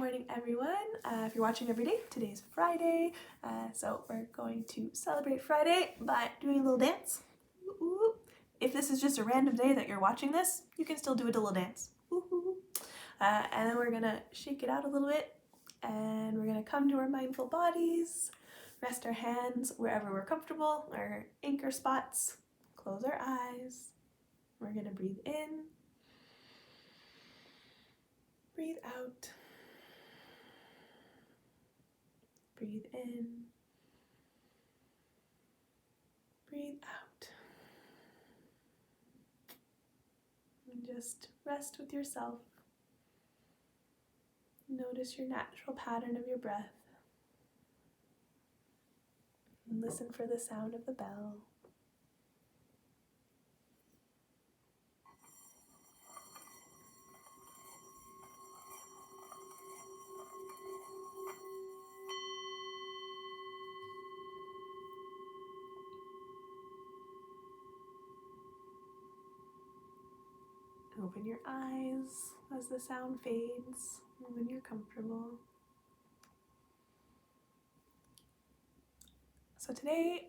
morning, everyone. If you're watching every day, today's Friday, so we're going to celebrate Friday by doing a little dance. Ooh. If this is just a random day that you're watching this, you can still do a little dance. Ooh. And then we're gonna shake it out a little bit, and we're gonna come to our mindful bodies, rest our hands wherever we're comfortable, our anchor spots, close our eyes. We're gonna breathe in, breathe out. Breathe in, breathe out, and just rest with yourself. Notice your natural pattern of your breath, and listen for the sound of the bell. Open your eyes as the sound fades when you're comfortable. So today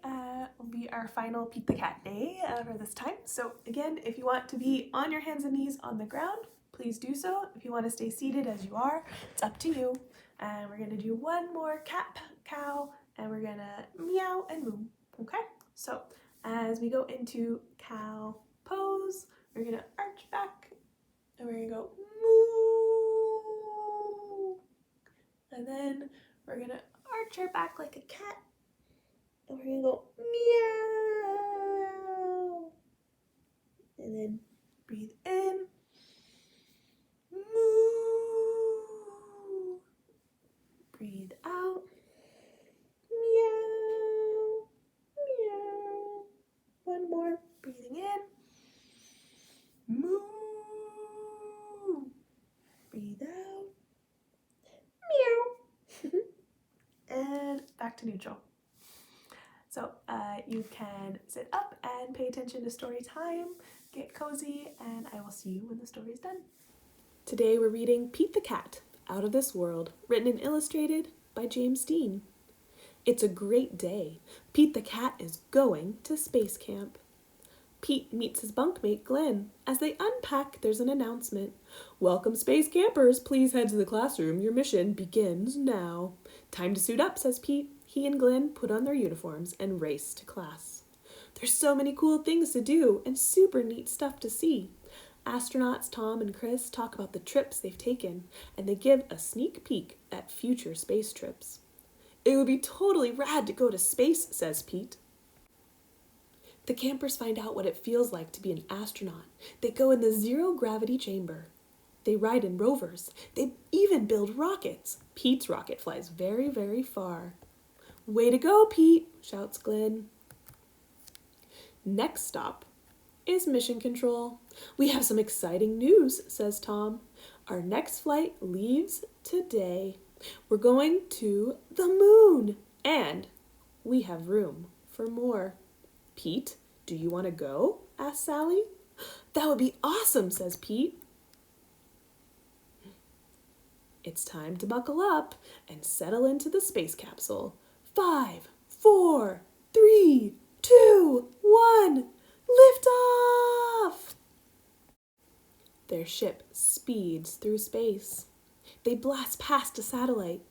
will be our final Pete the Cat day for this time. So again, if you want to be on your hands and knees on the ground, please do so. If you want to stay seated as you are, it's up to you. And we're going to do one more cat, cow, and we're going to meow and moo. Okay? So as we go into cow pose, we're going to arch back and we're going to go moo. And then we're going to arch our back like a cat. And we're going to go meow. And then breathe in. Moo. Breathe out. Meow. Meow. One more. Breathing in. Moo. Breathe out. Meow. And back to neutral. So you can sit up and pay attention to story time, get cozy, and I will see you when the story is done. Today we're reading Pete the Cat, Out of This World, written and illustrated by James Dean. It's a great day. Pete the Cat is going to space camp. Pete meets his bunkmate Glenn. As they unpack, there's an announcement. Welcome, space campers. Please head to the classroom. Your mission begins now. Time to suit up, says Pete. He and Glenn put on their uniforms and race to class. There's so many cool things to do and super neat stuff to see. Astronauts Tom and Chris talk about the trips they've taken, and they give a sneak peek at future space trips. It would be totally rad to go to space, says Pete. The campers find out what it feels like to be an astronaut. They go in the zero-gravity chamber. They ride in rovers. They even build rockets. Pete's rocket flies very, very far. Way to go, Pete, shouts Glenn. Next stop is Mission Control. We have some exciting news, says Tom. Our next flight leaves today. We're going to the moon, and we have room for more. Pete, do you want to go? Asks Sally. That would be awesome, says Pete. It's time to buckle up and settle into the space capsule. 5, 4, 3, 2, 1, lift off! Their ship speeds through space. They blast past a satellite.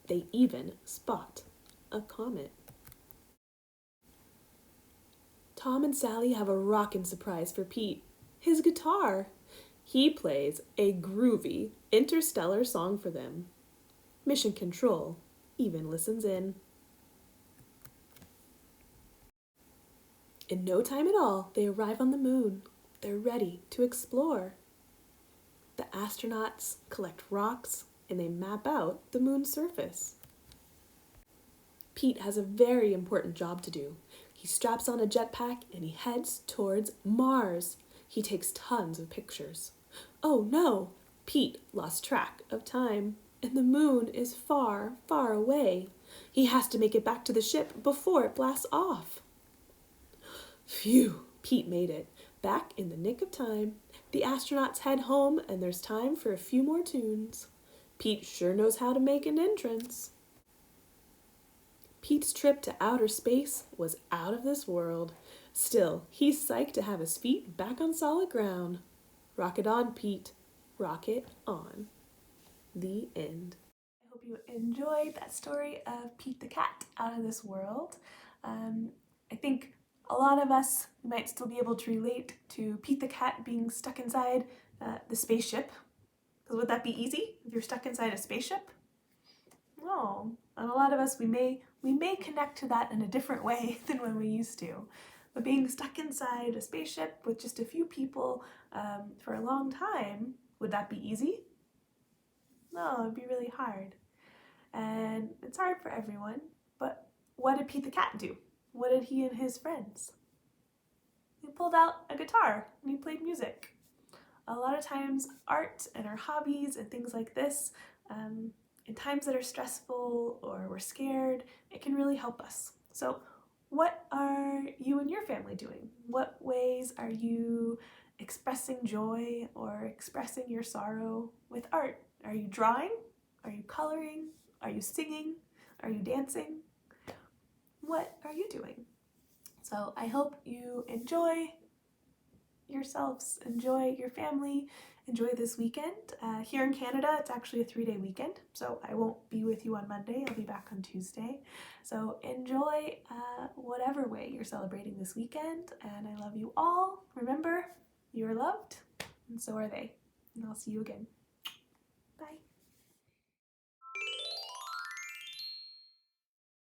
They even spot a comet. Tom and Sally have a rockin' surprise for Pete. His guitar. He plays a groovy interstellar song for them. Mission Control even listens in. In no time at all, they arrive on the moon. They're ready to explore. The astronauts collect rocks and they map out the moon's surface. Pete has a very important job to do. He straps on a jetpack and he heads towards Mars. He takes tons of pictures. Oh no! Pete lost track of time, and the moon is far, far away. He has to make it back to the ship before it blasts off. Phew! Pete made it. Back in the nick of time. The astronauts head home, and there's time for a few more tunes. Pete sure knows how to make an entrance. Pete's trip to outer space was out of this world. Still, he's psyched to have his feet back on solid ground. Rocket on, Pete. Rocket on. The end. I hope you enjoyed that story of Pete the Cat out of this world. I think a lot of us might still be able to relate to Pete the Cat being stuck inside the spaceship. Because would that be easy if you're stuck inside a spaceship? No. And a lot of us, we may connect to that in a different way than when we used to. But being stuck inside a spaceship with just a few people for a long time, would that be easy? No, it'd be really hard. And it's hard for everyone, but what did Pete the Cat do? What did he and his friends? He pulled out a guitar and he played music. A lot of times art and our hobbies and things like this, in times that are stressful or we're scared, it can really help us. So what are you and your family doing? What ways are you expressing joy or expressing your sorrow with art? Are you drawing? Are you coloring? Are you singing? Are you dancing? What are you doing? So I hope you enjoy yourselves, enjoy your family, enjoy this weekend. Here in Canada, it's actually a 3-day weekend, so I won't be with you on Monday. I'll be back on Tuesday. So enjoy whatever way you're celebrating this weekend, and I love you all. Remember, you're loved, and so are they. And I'll see you again.